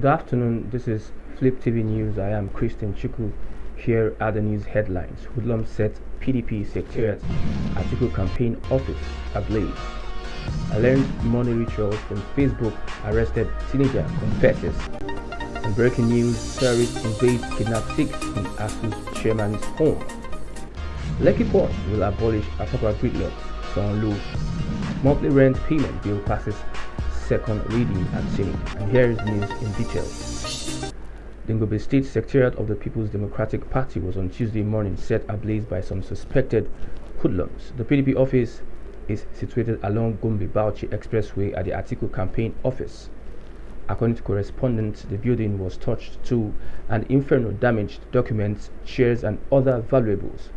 Good afternoon, this is Fliptv News. I am Christian Chuku. Here are the news headlines. Hoodlum set PDP Secretariat Atiku campaign office ablaze. Learned money rituals from Facebook, arrested teenager confesses. And breaking news, terrorists invade kidnap 6 in Asuu's chairman's home. Lekki Port will abolish Apapa gridlock, Sonlu. Monthly rent payment bill passes second reading at Senate. And here is news in detail. The Ngobe State Secretariat of the People's Democratic Party was on Tuesday morning set ablaze by some suspected hoodlums. The PDP office is situated along Gombe-Bauchi Expressway at the Atiku campaign office. According to correspondents, the building was touched too, and inferno damaged documents, chairs and other valuables.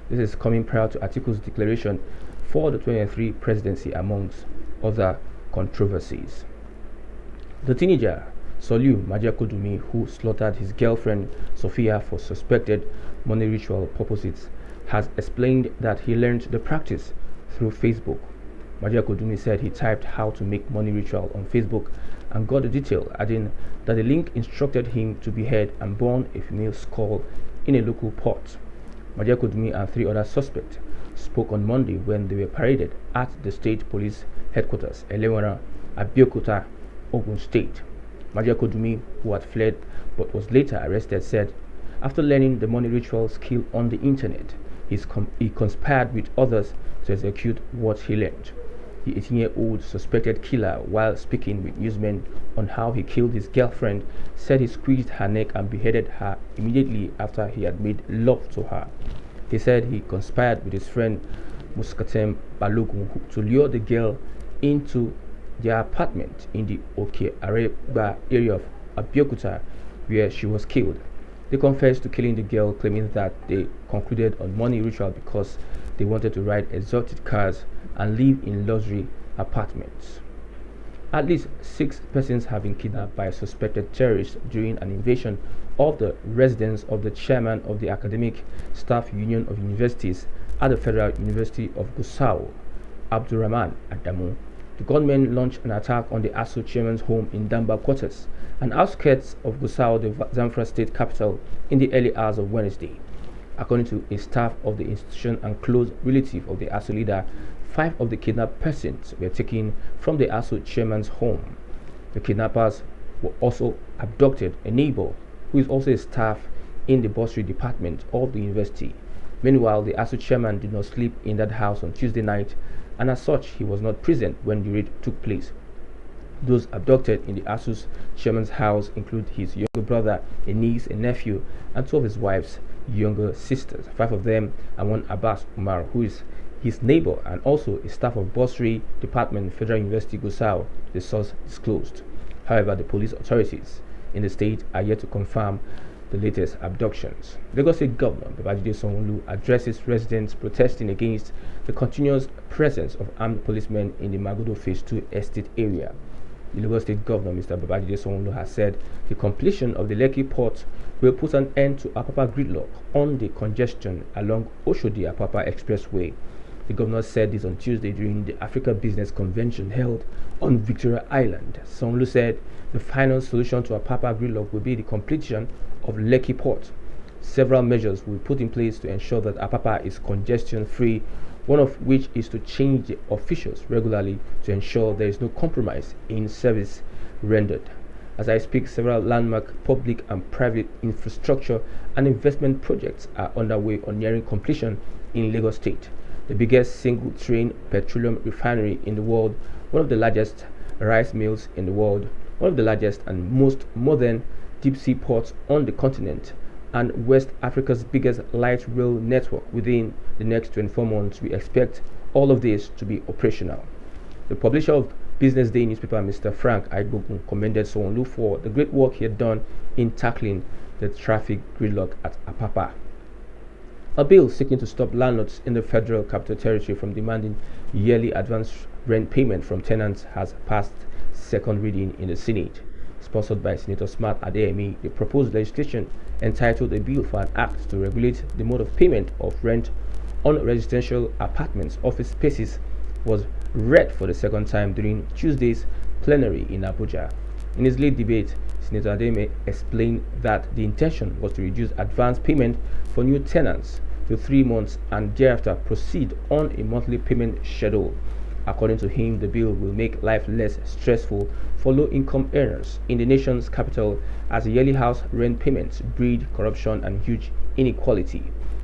This is coming prior to Atiku's declaration for the 2023 presidency, amongst other controversies. The teenager Solu Majakodumi, who slaughtered his girlfriend Sophia for suspected money ritual purposes, has explained that he learned the practice through Facebook. Majakodumi said he typed how to make money ritual on Facebook and got the detail, adding that the link instructed him to behead and burn a female skull in a local port. Majakodumi and 3 other suspects spoke on Monday when they were paraded at the state police headquarters, Elewara, Abeokuta, Ogun State. Majakodumi, who had fled but was later arrested, said after learning the money ritual skill on the internet, he conspired with others to execute what he learned. The 18-year-old suspected killer, while speaking with newsmen on how he killed his girlfriend, said he squeezed her neck and beheaded her immediately after he had made love to her. He said he conspired with his friend Muskatem Balogun to lure the girl into their apartment in the Oke Areba area of Abeokuta, where she was killed. They confessed to killing the girl, claiming that they concluded on money ritual because they wanted to ride exotic cars and live in luxury apartments. At least 6 persons have been kidnapped by suspected terrorists during an invasion of the residence of the chairman of the Academic Staff Union of Universities at the Federal University of Gusau, Abdurrahman Adamu. The gunmen launched an attack on the Asuu chairman's home in Damba Quarters, an outskirts of Gusau, the Zamfara state capital, in the early hours of Wednesday. According to a staff of the institution and close relative of the Asuu leader, 5 of the kidnapped persons were taken from the Asuu chairman's home. The kidnappers were also abducted a neighbor who is also a staff in the bursary department of the university. Meanwhile, the Asuu chairman did not sleep in that house on Tuesday night, and as such, he was not present when the raid took place. Those abducted in the Asuu's chairman's house include his younger brother, a niece, a nephew, and 2 of his wife's younger sisters. 5 of them and 1 Abbas Umar, who is his neighbor and also a staff of bursary department, Federal University Gusau, the source disclosed. However, the police authorities in the state are yet to confirm the latest abductions. Lagos State Governor Babajide Sanwo-Olu addresses residents protesting against the continuous presence of armed policemen in the Magodo Phase 2 estate area. The Lagos State Governor, Mr. Babajide Sanwo-Olu, has said the completion of the Lekki Port will put an end to Apapa gridlock on the congestion along Oshodi-Apapa Expressway. The governor said this on Tuesday during the Africa Business Convention held on Victoria Island. Sanwo-Olu said the final solution to Apapa gridlock will be the completion of Lekki Port. Several measures will be put in place to ensure that Apapa is congestion-free, one of which is to change the officials regularly to ensure there is no compromise in service rendered. As I speak, several landmark public and private infrastructure and investment projects are underway or nearing completion in Lagos State. The biggest single-train petroleum refinery in the world, one of the largest rice mills in the world, one of the largest and most modern deep-sea ports on the continent, and West Africa's biggest light rail network. Within the next 24 months, we expect all of this to be operational. The publisher of Business Day newspaper, Mr. Frank Aigbokun, commended Sanwo-Olu for the great work he had done in tackling the traffic gridlock at Apapa. A bill seeking to stop landlords in the Federal Capital Territory from demanding yearly advance rent payment from tenants has passed second reading in the Senate. Sponsored by Senator Smart Adeyemi, the proposed legislation entitled A Bill for an Act to Regulate the Mode of Payment of Rent on Residential Apartments, Office Spaces was read for the second time during Tuesday's plenary in Abuja. In his late debate, Senator Ademe explained that the intention was to reduce advance payment for new tenants to 3 months and thereafter proceed on a monthly payment schedule. According to him, the bill will make life less stressful for low-income earners in the nation's capital, as yearly house rent payments breed corruption and huge inequality.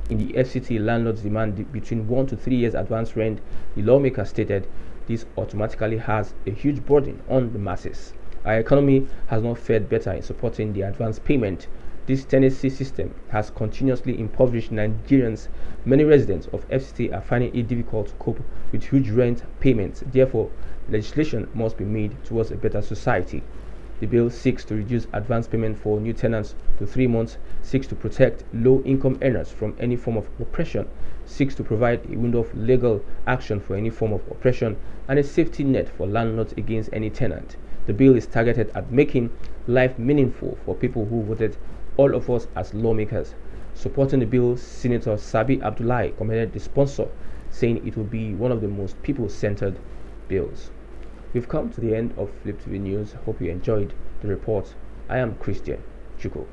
In the FCT landlords demand between 1 to 3 years advance rent, the lawmaker stated this automatically has a huge burden on the masses. Our economy has not fared better in supporting the advance payment. This tenancy system has continuously impoverished Nigerians. Many residents of FCT are finding it difficult to cope with huge rent payments. Therefore, legislation must be made towards a better society. The bill seeks to reduce advance payment for new tenants to 3 months, seeks to protect low-income earners from any form of oppression, seeks to provide a window of legal action for any form of oppression, and a safety net for landlords against any tenant. The bill is targeted at making life meaningful for people who voted all of us as lawmakers. Supporting the bill, Senator Sabi Abdullahi commended the sponsor, saying it will be one of the most people-centered bills. We've come to the end of Fliptv News. Hope you enjoyed the report. I am Christian Chuku.